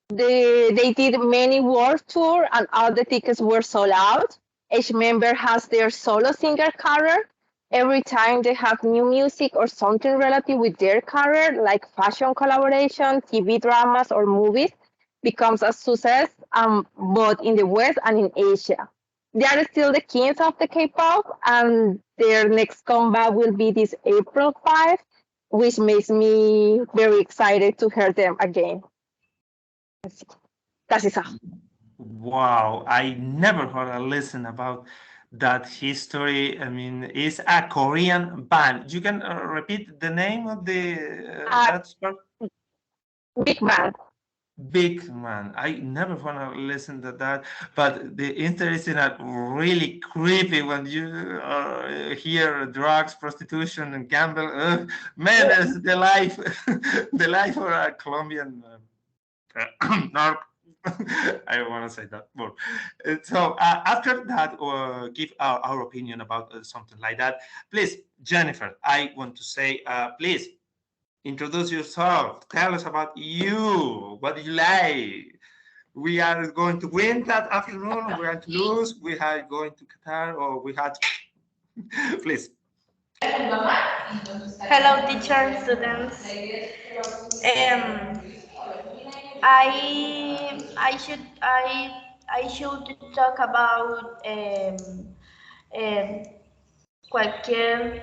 [SPEAKER 3] They did many world tours and all the tickets were sold out. Each member has their solo singer career. Every time they have new music or something related with their career, like fashion collaboration, TV dramas, or movies, becomes a success both in the West and in Asia. They are still the kings of the K-pop, and their next comeback will be this April 5, which makes me very excited to hear them again. That's it.
[SPEAKER 1] Wow, I never heard a listen about that history. I mean, it's a Korean band. You can repeat the name of the that sport?
[SPEAKER 3] Big Bang.
[SPEAKER 1] Big man. I never want to listen to that, but the interesting and really creepy when you hear drugs, prostitution, and gamble. Man, that's the life, the life for a Colombian. Narc. I don't want to say that more. So after that, give our opinion about something like that. Please, Jennifer, I want to say, please introduce yourself. Tell us about you. What do you like? We are going to win that afternoon. We are to lose. We are going to Qatar, or we had. Please.
[SPEAKER 5] Hello, teacher, students. I should talk about cualquier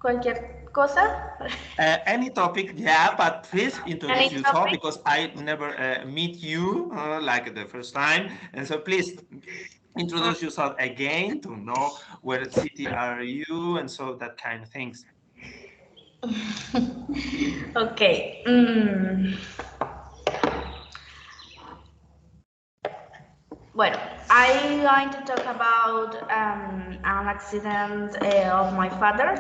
[SPEAKER 5] cualquier cosa.
[SPEAKER 1] Any topic, yeah, but please introduce
[SPEAKER 5] Any
[SPEAKER 1] yourself
[SPEAKER 5] topic?
[SPEAKER 1] because I never meet you like the first time, and so please introduce yourself again to know where city are you, and so that kind of things.
[SPEAKER 5] Okay. Bueno, I'm going to talk about an accident of my father.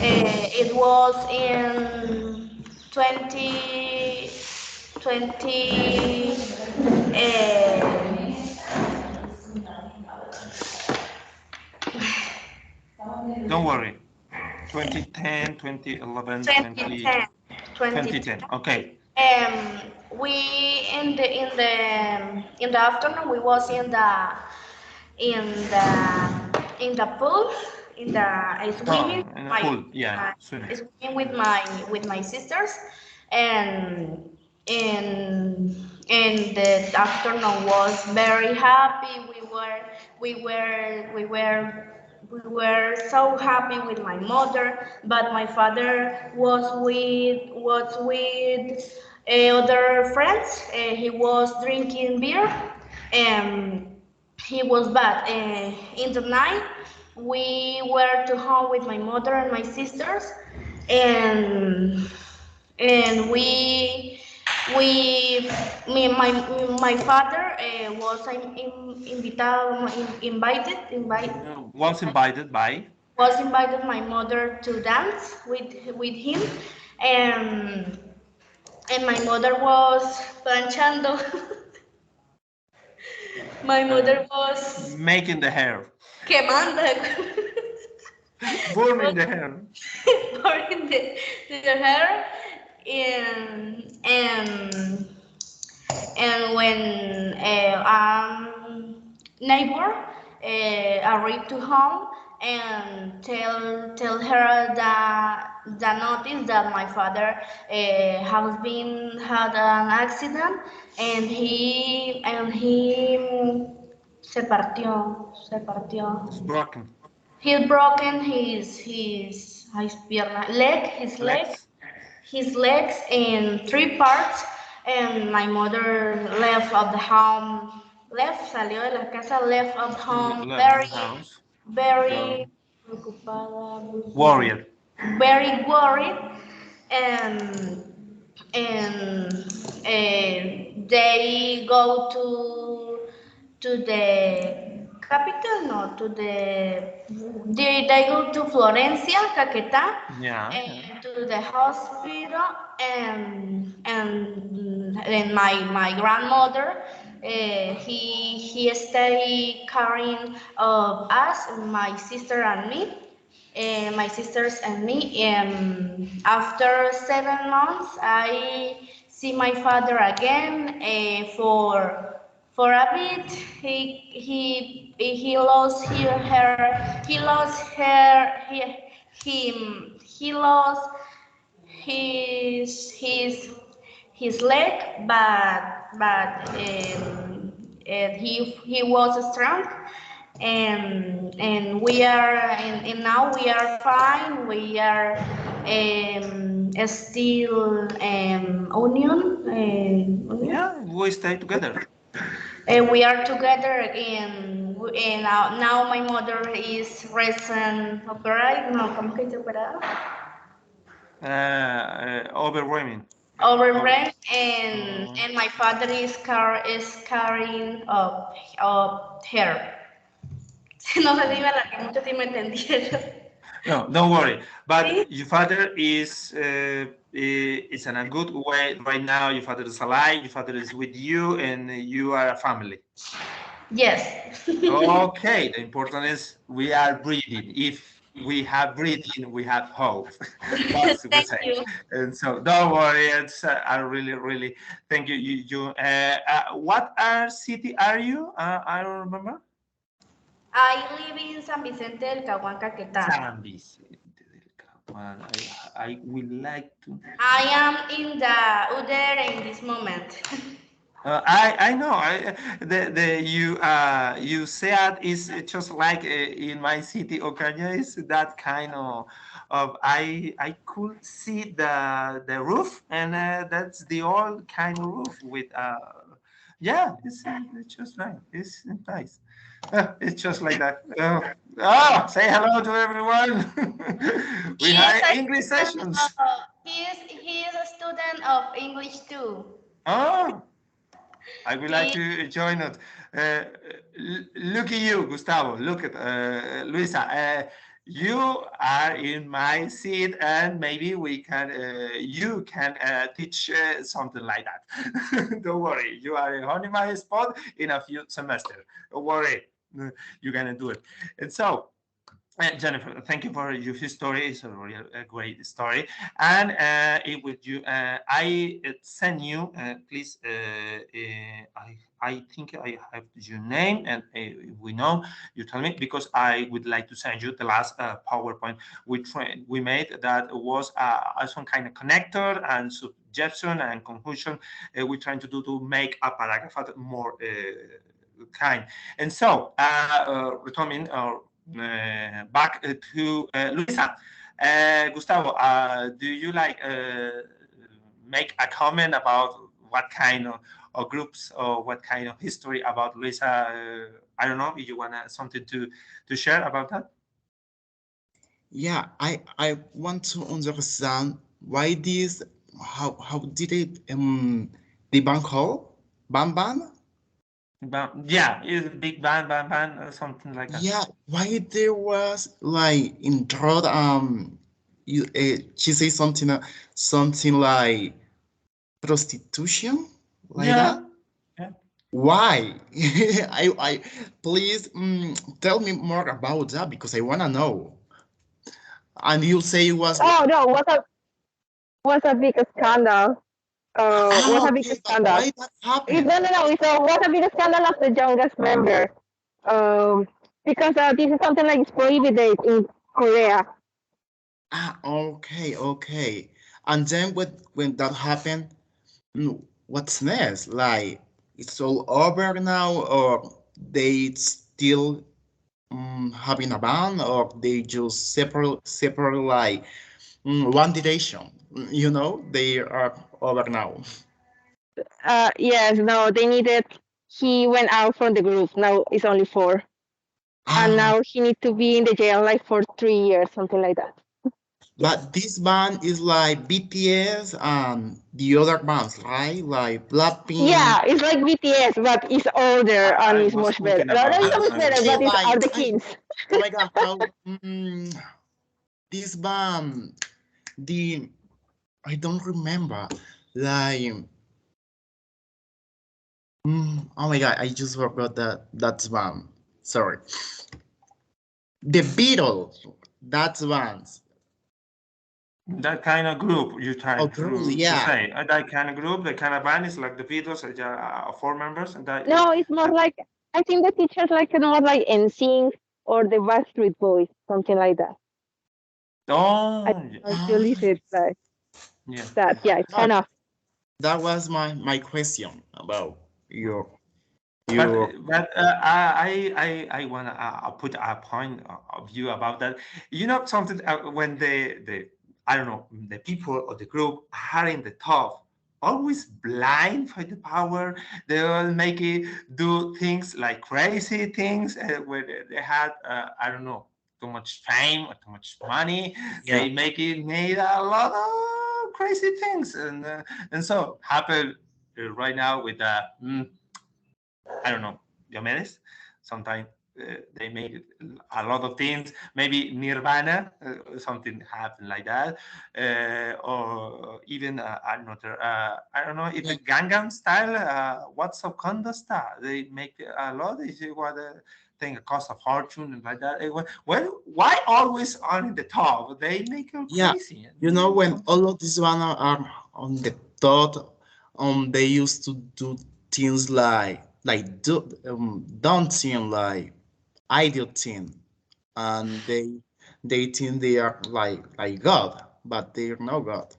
[SPEAKER 5] It was in 2020.
[SPEAKER 1] Don't worry. 2010, 2011, 2010. 2010. Okay.
[SPEAKER 5] We in the afternoon we was in the pool in the swimming
[SPEAKER 1] Oh, in the pool. Yeah, swimming.
[SPEAKER 5] swimming with my sisters, and in the afternoon was very happy. We were so happy with my mother, but my father was with other friends. He was drinking beer, He was bad. In the night, we were to home with my mother and my sisters, and we my father
[SPEAKER 1] Was invited by.
[SPEAKER 5] was invited my mother to dance with him, and my mother was planchando. My mother was
[SPEAKER 1] Making the hair.
[SPEAKER 5] quemando.
[SPEAKER 1] Burning the hair.
[SPEAKER 5] Burning the hair, and when neighbor arrived to home and tell her the notice that my father had an accident, and he se partió.
[SPEAKER 1] It's broken.
[SPEAKER 5] He's broken his
[SPEAKER 1] Legs.
[SPEAKER 5] his legs in three parts, and my mother left of the home, salió de la casa, left of home,
[SPEAKER 1] Left the house.
[SPEAKER 5] very preocupada,
[SPEAKER 1] Warrior.
[SPEAKER 5] very worried, and they go to the capital, no, they go to Florencia, Caquetá,
[SPEAKER 1] Yeah.
[SPEAKER 5] and to the hospital, and my grandmother, he stay carrying us, my sister and me. My sisters and me. After 7 months, I see my father again. For a bit, he lost he lost his leg, but he was strong, and we are and now we are fine. We are still union.
[SPEAKER 1] Yeah, we stay together.
[SPEAKER 5] We are together, and now my mother is recent operated. No, ¿cómo que dice operada?
[SPEAKER 1] Overwhelming.
[SPEAKER 5] Overrun, and my father is carrying up her. No sé si me alargué mucho, si me entendieron.
[SPEAKER 1] No, don't worry. But your father is in a good way right now. Your father is alive. Your father is with you, and you are a family.
[SPEAKER 5] Yes.
[SPEAKER 1] Okay. The important is we are breathing. If we have breathing, we have hope. That's what we
[SPEAKER 5] Thank
[SPEAKER 1] say.
[SPEAKER 5] you.
[SPEAKER 1] And so don't worry. It's I really thank you. What city are you? I don't remember.
[SPEAKER 5] I live in San Vicente del Caguán, Caquetá.
[SPEAKER 1] San Vicente del Caguán. I would like to.
[SPEAKER 5] I am in the Uder in this moment.
[SPEAKER 1] I know. You said is just like in my city, Ocaña is that kind of I could see the roof, and that's the old kind of roof with yeah, it's just right. It's nice. It's just like that. Say hello to everyone. We have English sessions.
[SPEAKER 5] He is a student of English too.
[SPEAKER 1] Oh. I would like to join it. Look at you, Gustavo. Look at Luisa. You are in my seat, and maybe we can. You can teach something like that. Don't worry. You are on my spot in a few semesters. Don't worry. You're gonna do it. And so. Jennifer, thank you for your story. It's a really great story. And it would you, I send you, please. I think I have your name, and we know you tell me because I would like to send you the last PowerPoint we made that was some kind of connector and suggestion and conclusion we're trying to do to make a paragraph more kind. And so, returning back to Luisa. Gustavo, do you like make a comment about what kind or groups, or what kind of history about Luisa? I don't know if you want something to share about that.
[SPEAKER 2] Yeah, I want to understand why this, how did it, the bank call? Ban?
[SPEAKER 1] Yeah, it's big band, or something like that.
[SPEAKER 2] Yeah, why there was like in throat, you, she say something like prostitution, like that.
[SPEAKER 1] Yeah, yeah.
[SPEAKER 2] Why? I please, tell me more about that because I wanna know. And you say it was,
[SPEAKER 3] Oh no, was a big scandal. Was a big
[SPEAKER 2] okay, but
[SPEAKER 3] scandal.
[SPEAKER 2] why that happened?
[SPEAKER 3] No. It's was a big scandal of the youngest member. Um, because this is something like it's prohibited in Korea.
[SPEAKER 2] Okay. And then when that happened, what's next? Like it's all over now, or they still, having a band, or they just separate like, one direction. They are over now.
[SPEAKER 3] Yes, no, they needed. He went out from the group. Now it's only four, and
[SPEAKER 2] Ah,
[SPEAKER 3] now he need to be in the jail like for 3 years, something like that. Yes.
[SPEAKER 2] but this band is like BTS and the other bands, right? Like Blackpink.
[SPEAKER 3] Yeah, it's like BTS, but it's older and
[SPEAKER 1] I
[SPEAKER 3] it's
[SPEAKER 1] was
[SPEAKER 3] much better.
[SPEAKER 1] thinking
[SPEAKER 3] No,
[SPEAKER 1] about
[SPEAKER 3] it's
[SPEAKER 2] Ah,
[SPEAKER 3] not
[SPEAKER 1] that.
[SPEAKER 3] much
[SPEAKER 1] I was
[SPEAKER 3] better,
[SPEAKER 2] okay,
[SPEAKER 3] but it's
[SPEAKER 1] thinking.
[SPEAKER 3] are
[SPEAKER 2] like
[SPEAKER 3] the kings.
[SPEAKER 2] oh my God, how, this band, the I don't remember. Like, oh my God, I just forgot that's band. Sorry, the Beatles. That's bands.
[SPEAKER 1] That kind of group you're
[SPEAKER 2] Oh,
[SPEAKER 1] trying
[SPEAKER 2] girl,
[SPEAKER 1] to
[SPEAKER 2] yeah.
[SPEAKER 1] say. That kind of group, the kind of band is like the Beatles, four members, and that.
[SPEAKER 3] No, it's more like I think the teachers like more like NSYNC or the Backstreet Boys, something like that. I
[SPEAKER 1] Oh,
[SPEAKER 2] Ah,
[SPEAKER 3] usually say it like
[SPEAKER 1] yeah.
[SPEAKER 3] that. Yeah, it's
[SPEAKER 2] no,
[SPEAKER 3] kind of.
[SPEAKER 2] that was my question about
[SPEAKER 1] But
[SPEAKER 2] your.
[SPEAKER 1] I wanna put a point of view about that. You know something, when the I don't know, the people or the group are in the top, always blind for the power. They will make it do things like crazy things, where they had I don't know, too much fame or too much money.
[SPEAKER 2] Yeah.
[SPEAKER 1] They make it made a lot of crazy things, and so happen right now with I don't know, Diomedes. Sometimes they make a lot of things. Maybe Nirvana, something happened like that, or even another. I don't know if
[SPEAKER 2] Yeah.
[SPEAKER 1] the Gangnam Style, what's up, Conda Style. They make a lot. They say what thing cost a fortune and like that. Well, why always on the top? They make you
[SPEAKER 2] Yeah,
[SPEAKER 1] crazy.
[SPEAKER 2] when
[SPEAKER 1] Something.
[SPEAKER 2] all of these one are on the thought, they used to do things like dancing, like ideal thing, and they think they are like God, but they're no God.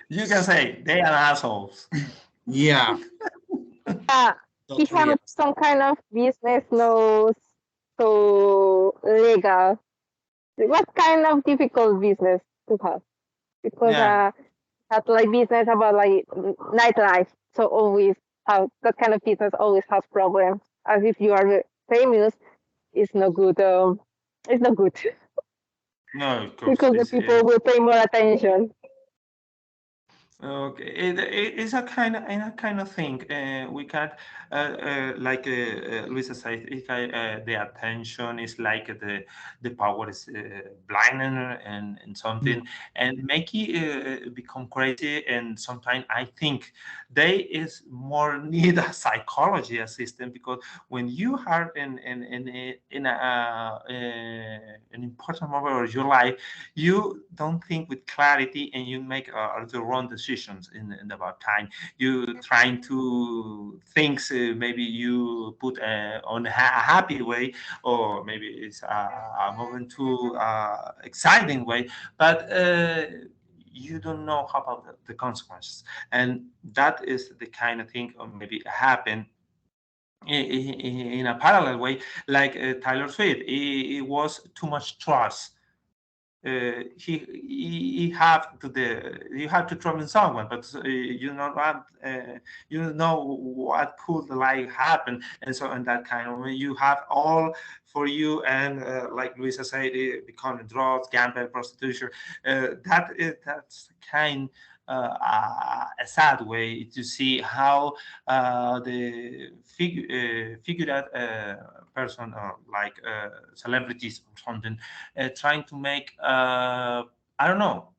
[SPEAKER 1] You can say they are assholes.
[SPEAKER 2] Yeah,
[SPEAKER 3] Yeah, he
[SPEAKER 2] totally.
[SPEAKER 3] have some kind of business no so legal. What kind of difficult business to have? Because
[SPEAKER 1] Yeah.
[SPEAKER 3] had like business about like nightlife, so always have that kind of business always has problems. As if you are famous, it's not good. It's not good
[SPEAKER 1] No, of course.
[SPEAKER 3] because the people will pay more attention.
[SPEAKER 1] Okay, it's a kind of thing. We can, like Luisa said, the attention is like the power is blinding and something, and make it become crazy. And sometimes I think they is more need a psychology assistant, because when you are in an important moment of your life, you don't think with clarity, and you make the wrong decisions in about time. You trying to think, maybe you put on a happy way, or maybe it's a moment too exciting way, but you don't know how about the consequences, and that is the kind of thing maybe happen in a parallel way, like Taylor Swift. It was too much trust he have to you have to trouble someone, but you know what you know what could like happen, and so in that kind of way you have all for you, and like Luisa said, becoming drugs, gambling, prostitution. That's kind a sad way to see how the figured out person like celebrities or something trying to make I don't know,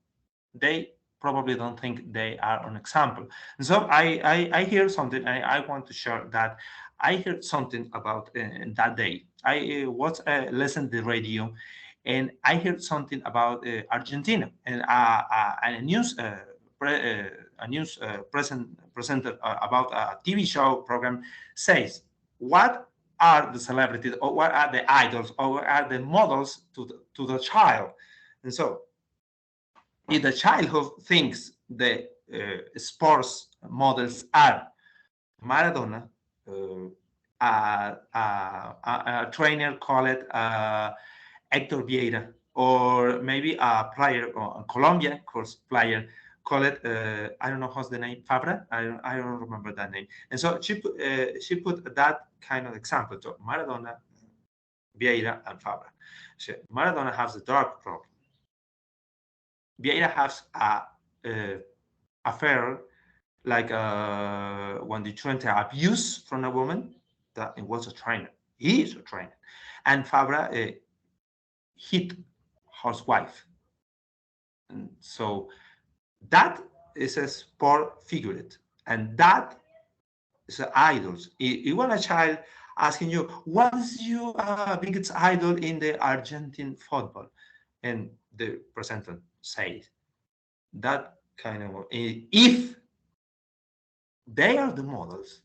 [SPEAKER 1] they probably don't think they are an example. And so I hear something, I want to share that I heard something about that day. I was listening to the radio, and I heard something about Argentina, and a news presenter about a TV show program says, what are the celebrities, or what are the idols, or what are the models to the child? And so if the child who thinks the sports models are Maradona, a trainer called Hector Vieira, or maybe a player, or a Colombian course player called I don't know how's the name, Fabra. I don't remember that name. And so she put that kind of example. So Maradona, Vieira, and Fabra. So Maradona has a drug problem. Vieira has a affair, like when the trainer abuse from a woman that it was a trainer. He is a trainer, and Fabra hit his wife, and so that is a sport figure, and that is idols. You want a child asking you, what is your biggest idol in the Argentine football? And the presenter says that kind of, if they are the models,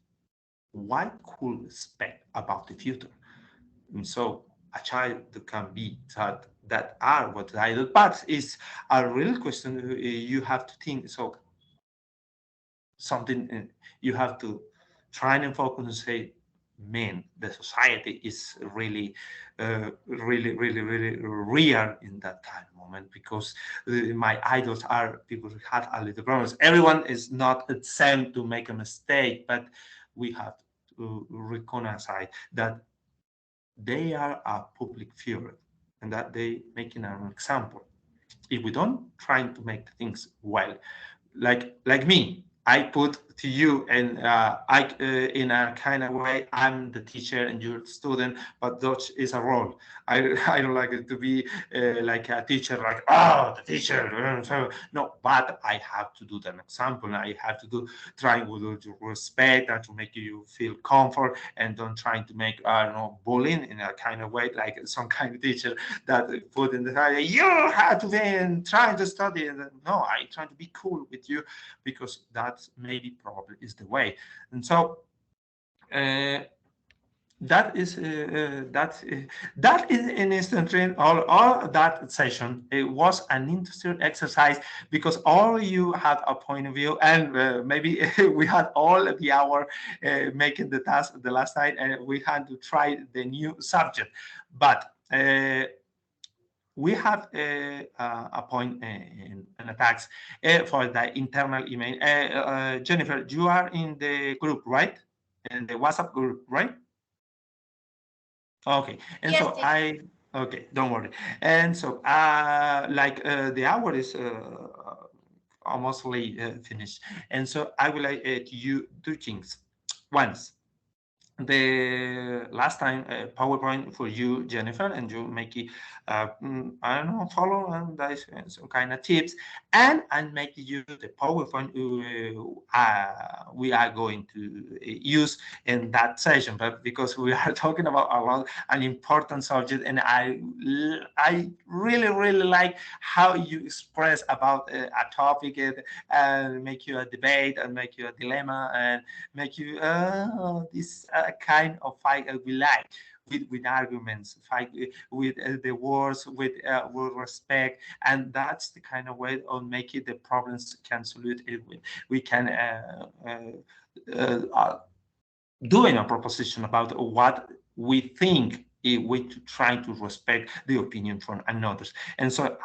[SPEAKER 1] what could expect about the future? And so a child can be that are what idol, but it's a real question you have to think. So something you have to try and focus and say, man, the society is really really real in that kind of moment, because my idols are people who had a little problems. Everyone is not the same to make a mistake, but we have to recognize that they are a public figure and that they making an example. If we don't try to make things well, like me, I put to you, and in a kind of way, I'm the teacher and you're the student, but Dutch is a role. I don't like it to be like a teacher, like, oh, the teacher. So, no, but I have to do an example. I have to do trying to respect and to make you feel comfort, and don't trying to make I don't know, bullying in a kind of way, like some kind of teacher that put in the side, you have to be trying to study. And no, I try to be cool with you, because that maybe probably is the way. And so that is an instant train. All that session, it was an interesting exercise, because all you had a point of view, and maybe we had all the hour making the task the last night, and we had to try the new subject, but we have a point in attacks for the internal email. Jennifer, you are in the group, right? In the WhatsApp group, right? Okay. And
[SPEAKER 5] Yes,
[SPEAKER 1] so okay, don't worry. And so the hour is almost finished. And so I will like you two things. Once, the last time PowerPoint for you, Jennifer, and you make it, I don't know, follow and that's some kind of tips, and make you the PowerPoint we are going to use in that session. But because we are talking about an important subject, and I really like how you express about a topic, and make you a debate, and make you a dilemma, and make you this kind of fight we like, with arguments, fight with the words, with respect, and that's the kind of way of making the problems can solve it with. We can doing a proposition about what we think we try to respect the opinion from others. And so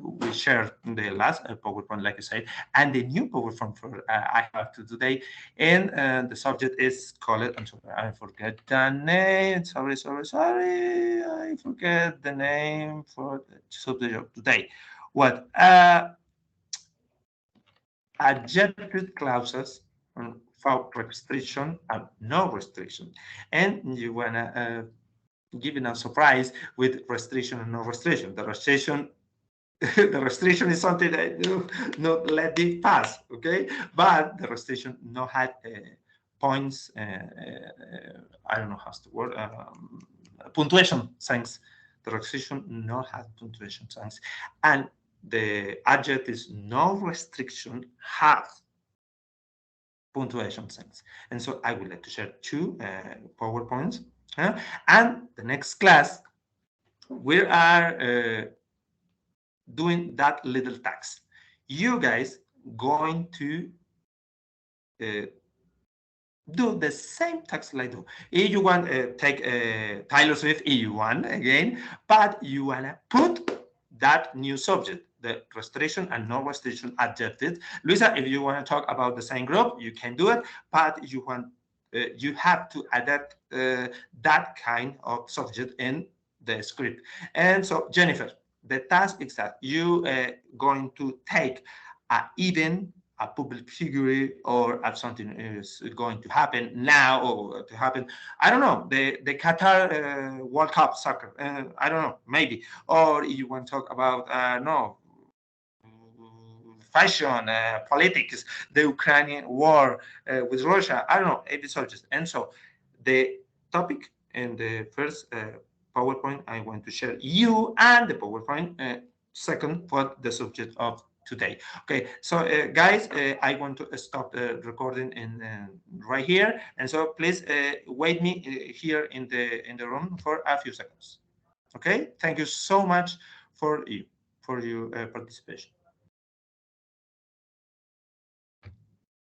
[SPEAKER 1] we share the last PowerPoint, like I said, and the new PowerPoint for I have to today. And the subject is called, I'm sorry, I forget the name. Sorry. I forget the name for the subject of today. What? Adjective clauses for restriction and no restriction. And you wanna giving a surprise with restriction and no restriction. The restriction, the restriction is something that do not let it pass, okay? But the restriction no had points. I don't know how to word punctuation signs. The restriction no had punctuation signs, and the adjective is no restriction has punctuation signs. And so I would like to share two PowerPoints. And the next class, we are doing that little task. You guys going to do the same task like do. If you want take Taylor Swift, if you want again, but you wanna put that new subject, the restriction and no restriction adjectives. Luisa, if you want to talk about the same group, you can do it, but you have to adapt that kind of subject in the script. And so, Jennifer, the task is that you going to take an event, a public figure, or if something is going to happen now or to happen, I don't know, the Qatar World Cup soccer, I don't know, maybe, or you want to talk about no fashion, politics, the Ukrainian war with Russia, I don't know, every subject. And so the topic in the first PowerPoint I want to share you, and the PowerPoint second for the subject of today. Okay, so guys, I want to stop the recording right here, and so please wait me here in the room for a few seconds. Okay, thank you so much for your participation.